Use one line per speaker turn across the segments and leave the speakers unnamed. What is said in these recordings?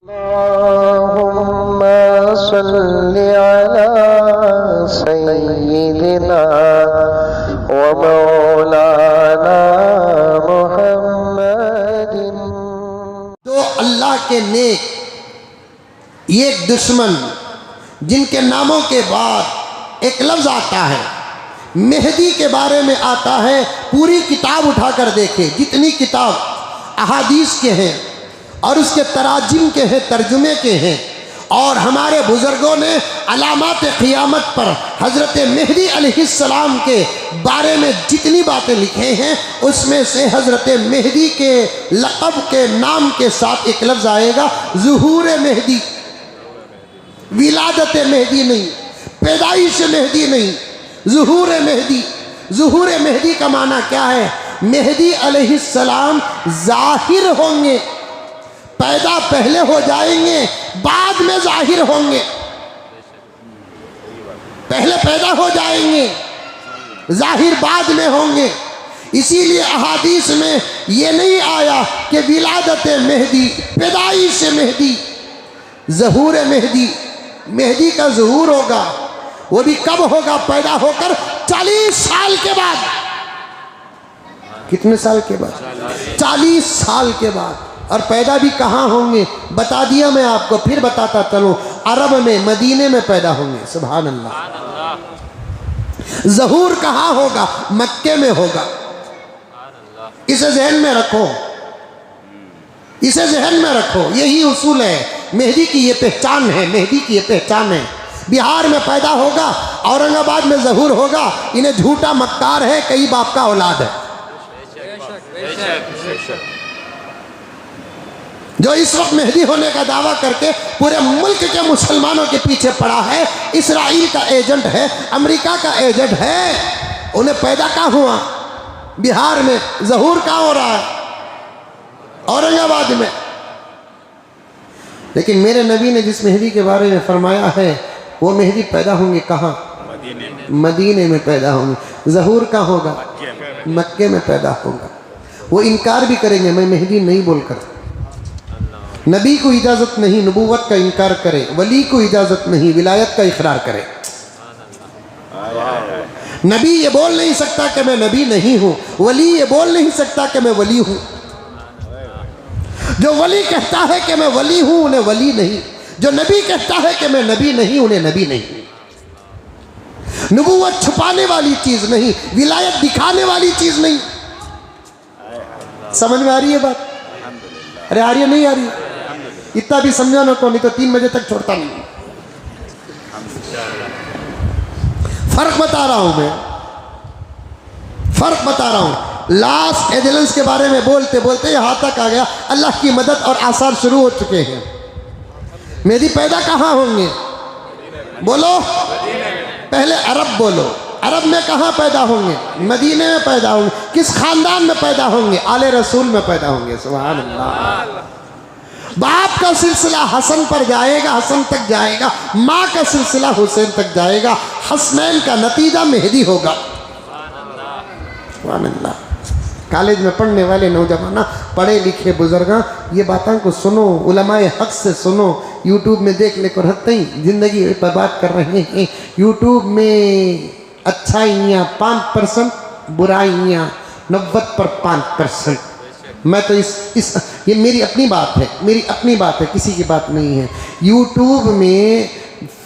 अल्लाहुम्मा सल्लि अला सय्यिदिना व मौलाना मुहम्मदिन।
दो अल्लाह के नेक एक दुश्मन जिनके नामों के बाद एक लफ्ज़ आता है, मेहदी के बारे में आता है। पूरी किताब उठाकर देखे, जितनी किताब अहादीस के हैं और उसके तराजिम के हैं, तर्जुमे के हैं, और हमारे बुज़ुर्गों ने अलामात क़ियामत पर हज़रत मेहदी अलैहिस्सलाम के बारे में जितनी बातें लिखे हैं, उसमें से हज़रत मेहदी के लक़ब के नाम के साथ एक लफ्ज़ आएगा, ज़ुहूर मेहदी। विलादत मेहदी नहीं, पैदाइश मेहदी नहीं, ज़ुहूर मेहदी। ज़ुहूर मेहदी का माना क्या है? मेहदी अलैहिस्सलाम ज़ाहिर होंगे, पैदा पहले हो जाएंगे, बाद में ज़ाहिर होंगे। पहले पैदा हो जाएंगे, ज़ाहिर बाद में होंगे। इसीलिए अहादीस में ये नहीं आया कि विलादत मेहदी, पैदाइश मेहदी, ज़हूर मेहदी। मेहदी का ज़हूर होगा, वो भी कब होगा? पैदा होकर 40 साल के बाद। कितने साल के बाद? 40 साल के बाद। और पैदा भी कहाँ होंगे? बता दिया मैं आपको, फिर बताता चलूँ। अरब में, मदीने में पैदा होंगे। सुभान अल्लाह। ज़हूर कहाँ होगा? मक्के में होगा। इसे जहन में रखो, इसे जहन में रखो। यही उसूल है, मेहदी की ये पहचान है, मेहदी की ये पहचान है। बिहार में पैदा होगा, औरंगाबाद में ज़हूर होगा। इन्हें झूठा मक्कार है, कई बाप का औलाद है। जो इस वक्त मेहदी होने का दावा करके पूरे मुल्क के मुसलमानों के पीछे पड़ा है, इसराइल का एजेंट है, अमेरिका का एजेंट है, उन्हें पैदा कहाँ हुआ? बिहार में। ज़हूर कहाँ हो रहा है? औरंगाबाद में। लेकिन मेरे नबी ने जिस मेहदी के बारे में फरमाया है, वो मेहदी पैदा होंगे कहाँ? मदीने में पैदा होंगे। ज़हूर कहाँ होगा? मक्के में पैदा होगा। वो इनकार भी करेंगे, मैं मेहदी नहीं बोलकर। नबी को इजाज़त नहीं, नबूवत का इनकार करे। वली को इजाज़त नहीं, विलायत का इकरार करे। नबी ये बोल नहीं सकता कि मैं नबी नहीं हूँ, वली ये बोल नहीं सकता कि मैं वली हूँ। जो वली कहता है कि मैं वली हूँ, उन्हें वली नहीं। जो नबी कहता है कि मैं नबी नहीं, उन्हें नबी नहीं। नबूवत छुपाने वाली चीज़ नहीं, विलायत दिखाने वाली चीज़ नहीं। समझ में आ रही है बात? अरे आ रही है, नहीं आ रही? इतना भी समझा ना को, नहीं तो 3 बजे तक छोड़ता नहीं। फर्क बता रहा हूं मैं, फर्क बता रहा हूं। लॉस एंजेलिस के बारे में बोलते बोलते यहां तक आ गया। अल्लाह की मदद और आसार शुरू हो चुके हैं। मेहदी पैदा कहां होंगे? बोलो, पहले अरब बोलो। अरब में कहां पैदा होंगे? मदीने में पैदा होंगे। किस खानदान में पैदा होंगे? आले रसूल में पैदा होंगे। सुभान अल्लाह। बाप का सिलसिला हसन पर जाएगा, हसन तक जाएगा। माँ का सिलसिला हुसैन तक जाएगा। हसनैन का नतीजा मेहदी होगा। सुभान अल्लाह। कॉलेज में पढ़ने वाले नौजवान, पढ़े लिखे बुजुर्ग, ये बातों को सुनो, उलमाए हक से सुनो। यूट्यूब में देख ले कर हत्ते जिंदगी पर बात कर रहे हैं। यूट्यूब में अच्छाइयाँ 5%, बुराइयाँ 90 पर 5%। मैं तो ये मेरी अपनी बात है, मेरी अपनी बात है, किसी की बात नहीं है। यूट्यूब में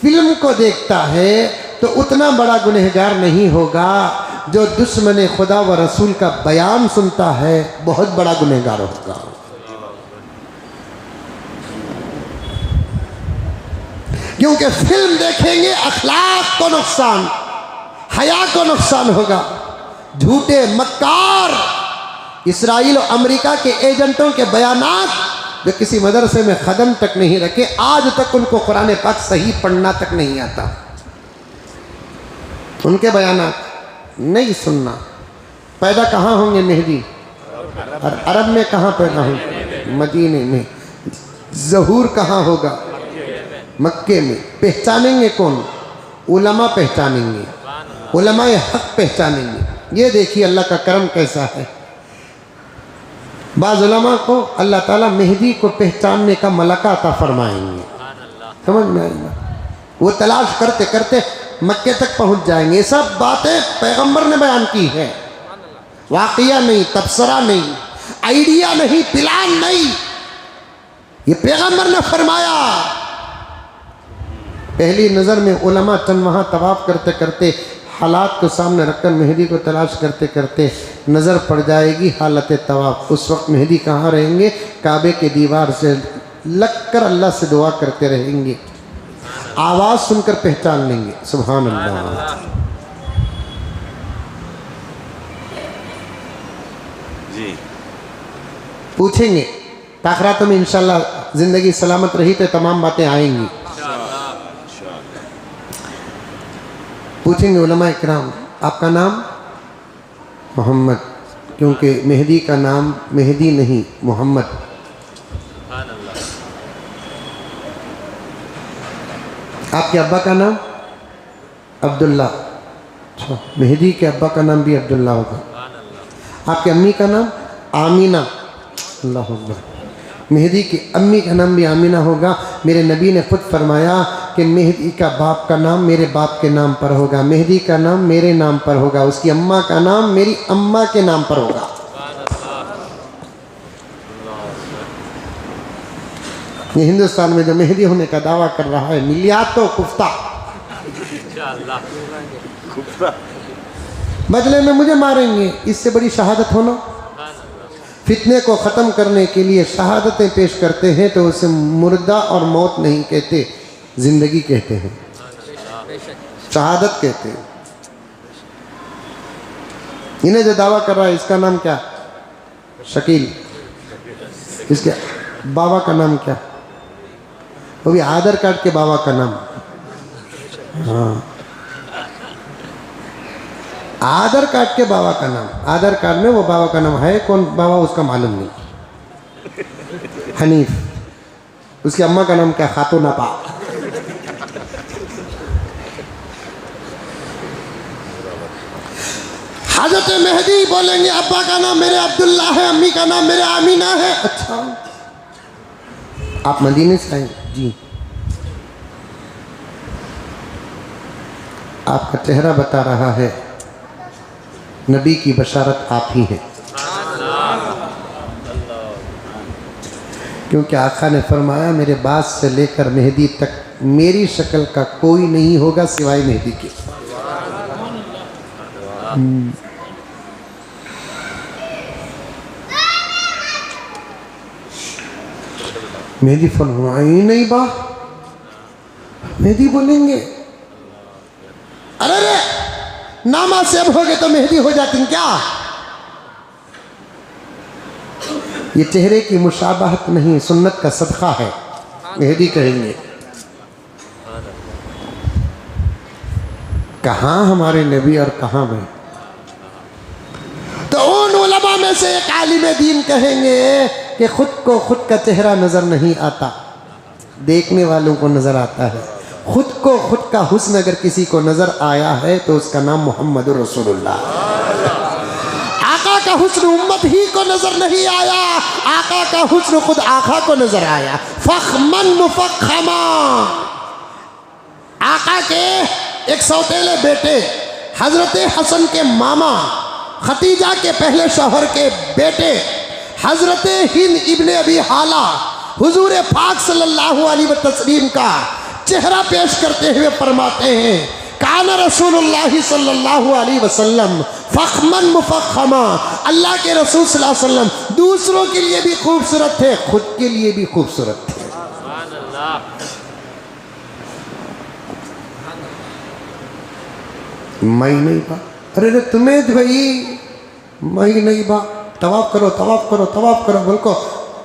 फिल्म को देखता है तो उतना बड़ा गुनहगार नहीं होगा। जो दुश्मन खुदा व रसूल का बयान सुनता है, बहुत बड़ा गुनहगार होगा। क्योंकि फिल्म देखेंगे, अखलाक को नुकसान, हया को नुकसान होगा। झूठे मक्कार इसराइल और अमेरिका के एजेंटों के बयानात, जो किसी मदरसे में कदम तक नहीं रखे, आज तक उनको कुरान पाक सही पढ़ना तक नहीं आता। उनके बयानात नहीं सुनना। पैदा कहाँ होंगे मेहदी? अरब में। कहाँ पैदा होंगे? मदीने में। ज़हूर कहाँ होगा? मक्के में। पहचानेंगे कौन? उलमा पहचानेंगे, उलमाए हक पहचानेंगे। ये देखिए अल्लाह का करम कैसा है। बाज़ उलमा को अल्लाह ताला मेहदी को पहचानने का मलका अता फरमाएंगे। समझ में आई ना? वो तलाश करते करते मक्के तक पहुंच जाएंगे। ये सब बातें पैगंबर ने बयान की है, वाक़िया नहीं, तबसरा नहीं, आइडिया नहीं, प्लान नहीं, ये पैगंबर ने फरमाया। पहली नज़र में उलमा चंद वहाँ तवाफ़ करते करते हालात को सामने रखकर मेहदी को तलाश करते करते नज़र पड़ जाएगी हालत तवाफ़। उस वक्त मेहदी कहाँ रहेंगे? काबे के दीवार से लग कर अल्लाह से दुआ करते रहेंगे, आवाज़ सुनकर पहचान लेंगे। सुभान अल्लाह।
जी
पूछेंगे आखिरात में इंशाल्लाह ज़िंदगी सलामत रही तो तमाम बातें आएंगी। पूछेंगे उलमा इकराम, आपका नाम? मोहम्मद, क्योंकि मेहदी का नाम मेहदी नहीं मोहम्मद। आपके अब्बा का नाम? अब्दुल्ला। अच्छा, मेहदी के अब्बा का नाम भी अब्दुल्ला होगा। आपकी अम्मी का नाम? आमीना। अल्लाह अकबर। मेहदी की अम्मी का नाम भी आमीना होगा। मेरे नबी ने खुद फरमाया कि मेहदी का बाप का नाम मेरे बाप के नाम पर होगा, मेहदी का नाम मेरे नाम पर होगा, उसकी अम्मा का नाम मेरी अम्मा के नाम पर होगा। ये हिंदुस्तान में जो मेहदी होने का दावा कर रहा है, मिलियात तो कुफ्ता, बदले में मुझे मारेंगे, इससे बड़ी शहादत होना। फितने को ख़त्म करने के लिए शहादतें पेश करते हैं तो उसे मुर्दा और मौत नहीं कहते, ज़िंदगी कहते हैं, शहादत कहते हैं। इन्हें जो दावा कर रहा है इसका नाम क्या? शकील। इसके बाबा का नाम क्या? वो भी आधार कार्ड के बाबा का नाम। हाँ, आधार कार्ड के बाबा का नाम, आधार कार्ड में वो बाबा का नाम है, कौन बाबा उसका मालूम नहीं। हनीफ। उसकी अम्मा का नाम क्या? खातून आपा। हज़रत मेहदी बोलेंगे अब्बा का नाम मेरे अब्दुल्ला है, अम्मी का नाम मेरे आमीना है। अच्छा, आप मदीने से आए? जी। आपका चेहरा बता रहा है नबी की बशारत आप ही हैं, क्योंकि आका ने फरमाया मेरे बाद से लेकर मेहदी तक मेरी शक्ल का कोई नहीं होगा सिवाय मेहदी के। मेहदी फरमाया ही नहीं बा, मेहदी बोलेंगे अरे रे नामा सेब हो गए तो मेहदी हो जाती क्या? ये चेहरे की मुशाबहत नहीं, सुन्नत का सदका है, मेहदी कहेंगे। कहाँ हमारे नबी और कहाँ मैं? तो उन उलमा में से एक आलिम दीन कहेंगे कि खुद को खुद का चेहरा नज़र नहीं आता, देखने वालों को नज़र आता है। खुद को खुद का हुस्न अगर किसी को नज़र आया है तो उसका नाम मोहम्मद रसूलुल्लाह। आका का हुस्न उम्मत ही को नज़र नहीं आया, आका का हुस्न खुद आका को नज़र आया। फ़ख्मन मुफ़ख्खमा। आका के एक सौतेले बेटे हज़रत हसन के मामा, खतीजा के पहले शौहर के बेटे हज़रत हिंद इब्ने अबी हाला हुजूर पाक सल्लल्लाहु अलैहि वसल्लम का चेहरा पेश करते हुए फरमाते हैं काना रसूलुल्लाह सल्लल्लाहु अलैहि वसल्लम फ़ख्मन मुफ़ख्खमा। अल्लाह के रसूल सल्लल्लाहु अलैहि वसल्लम दूसरों के लिए भी खूबसूरत थे, खुद के लिए भी खूबसूरत थे। मैं नहीं बा, अरे तुम्हें भाई मैं नहीं बा, तवाफ करो तवाफ करो तवाफ करो, बोल को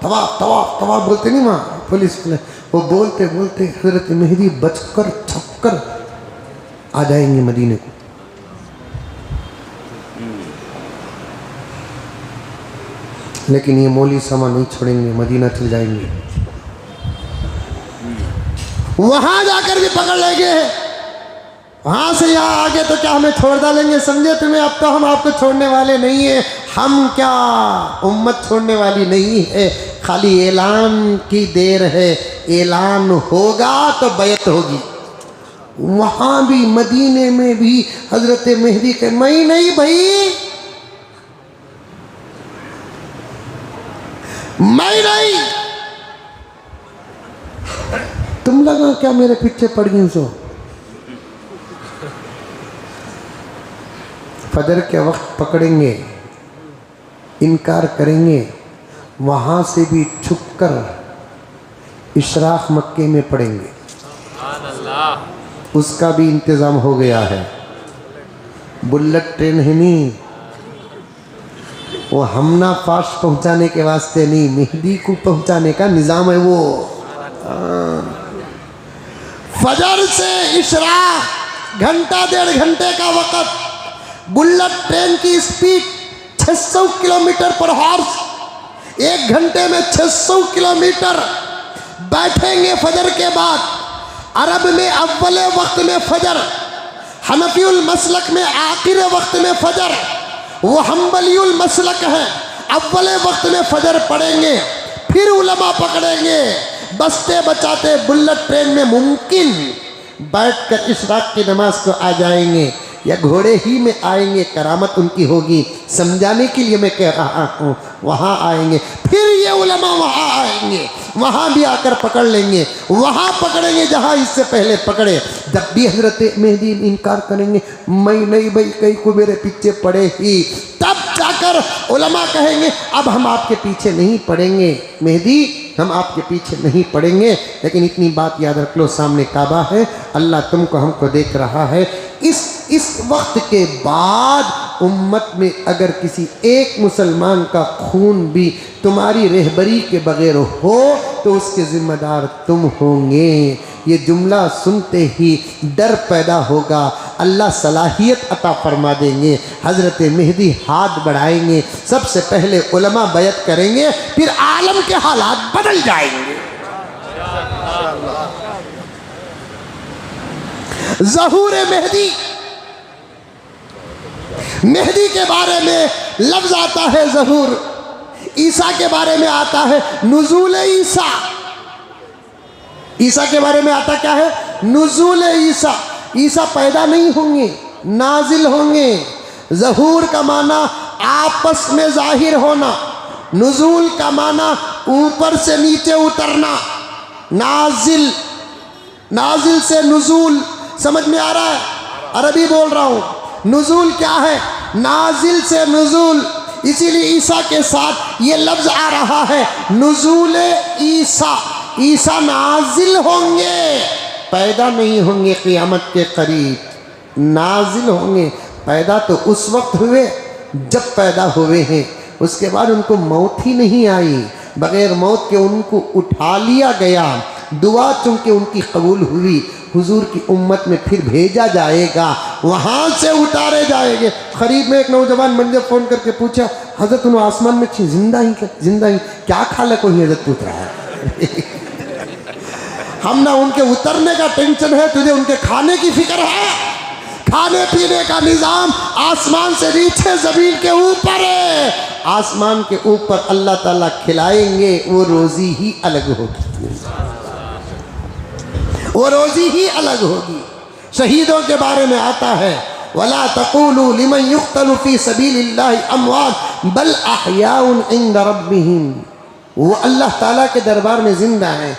तवाफ तवाफ तवाफ बोलते नहीं माँ पुलिस में। वो बोलते बोलते हजरत मेहदी बचकर छपकर आ जाएंगे मदीने को। लेकिन ये मौली समा नहीं छोड़ेंगे, मदीना चल जाएंगे, वहां जाकर भी पकड़ लेंगे। वहां से यहाँ आगे तो क्या हमें छोड़ डालेंगे? समझे तुम्हें? अब तो हम आपको छोड़ने वाले नहीं है। हम क्या, उम्मत छोड़ने वाली नहीं है, खाली ऐलान की देर है। ऐलान होगा तो बैत होगी। वहाँ भी मदीने में भी हजरत मेहदी के मैं नहीं भाई, मैं नहीं, तुम लगा क्या मेरे पीछे पड़ गई सो। फजर के वक्त पकड़ेंगे, इनकार करेंगे, वहाँ से भी छुपकर इशराक मक्के में पड़ेंगे। उसका भी इंतज़ाम हो गया है। बुलेट ट्रेन है नहीं, वो हमना फास्ट पहुँचाने के वास्ते नहीं, मेहदी को पहुँचाने का निज़ाम है वो। फजर से इशराक घंटा 1.5 घंटे का वक़्त, बुलेट ट्रेन की स्पीड 600 किलोमीटर पर हॉर्स, 1 घंटे में 600 किलोमीटर। बैठेंगे फजर के बाद। अरब में अव्वले वक्त में फजर, हनफीउल मसलक में आखिर वक्त में फजर, वो हम्बलीउल मसलक है, अव्वले वक्त में फजर पढ़ेंगे, फिर उलमा पकड़ेंगे। बसते बचाते बुलेट ट्रेन में मुमकिन बैठकर इशराक की नमाज को आ जाएंगे या घोड़े ही में आएंगे, करामत उनकी होगी। समझाने के लिए मैं कह रहा हूँ, वहाँ आएंगे, फिर ये उलमा वहाँ आएंगे, वहाँ भी आकर पकड़ लेंगे, वहाँ पकड़ेंगे जहाँ इससे पहले पकड़े। जब भी हजरत मेहदी इनकार करेंगे, मैं नहीं भाई, कहीं को मेरे पीछे पड़े ही, तब जाकर उलमा कहेंगे अब हम आपके पीछे नहीं पड़ेंगे मेहदी, हम आपके पीछे नहीं पड़ेंगे। लेकिन इतनी बात याद रख लो, सामने काबा है, अल्लाह तुमको हमको देख रहा है। इस वक्त के बाद उम्मत में अगर किसी एक मुसलमान का खून भी तुम्हारी रहबरी के बगैर हो तो उसके ज़िम्मेदार तुम होंगे। ये जुमला सुनते ही डर पैदा होगा, अल्लाह सलाहियत अता फरमा देंगे। हज़रत मेहदी हाथ बढ़ाएंगे, सबसे पहले उलमा बैत करेंगे, फिर आलम के हालात बदल जाएंगे। ज़हूर मेहदी, मेहदी के बारे में लफ्ज़ आता है ज़हूर, ईसा के बारे में आता है नुज़ूल ईसा। ईसा के बारे में आता क्या है? नुज़ूल ईसा। ईसा पैदा नहीं होंगे, नाजिल होंगे। ज़हूर का माना आपस में जाहिर होना, नुज़ूल का माना ऊपर से नीचे उतरना, नाजिल, नाजिल से नुज़ूल। समझ में आ रहा है? अरबी बोल रहा हूँ। नुज़ूल क्या है? नाजिल से नुज़ूल। इसीलिए ईसा के साथ ये लफ्ज़ आ रहा है नुज़ूल ईसा। ईसा नाजिल होंगे, पैदा नहीं होंगे क़यामत के करीब, नाजिल होंगे। पैदा तो उस वक्त हुए जब पैदा हुए हैं, उसके बाद उनको मौत ही नहीं आई, बग़ैर मौत के उनको उठा लिया गया, दुआ चूँकि उनकी कबूल हुई, हुजूर की उम्मत में फिर भेजा जाएगा, वहाँ से उतारे जाएंगे। करीब में एक नौजवान मुझे फ़ोन करके पूछा, हज़रत उन आसमान में जिंदा ही क्या खाला कोई हज़रत पूछ रहा है। हम ना उनके उतरने का टेंशन है, तुझे उनके खाने की फिक्र है? खाने पीने का निज़ाम आसमान से नीचे ज़मीन के ऊपर है। आसमान के ऊपर अल्लाह ताला खिलाएंगे, वो रोज़ी ही अलग होगी, वो रोज़ी ही अलग होगी। शहीदों के बारे में आता है वला तक़ूलू लिमन युक़्तलु फ़ी सबीलिल्लाहि अमवात बल अहयाउन इंद रब्बिहिम, वो अल्लाह ताला के दरबार में ज़िंदा है।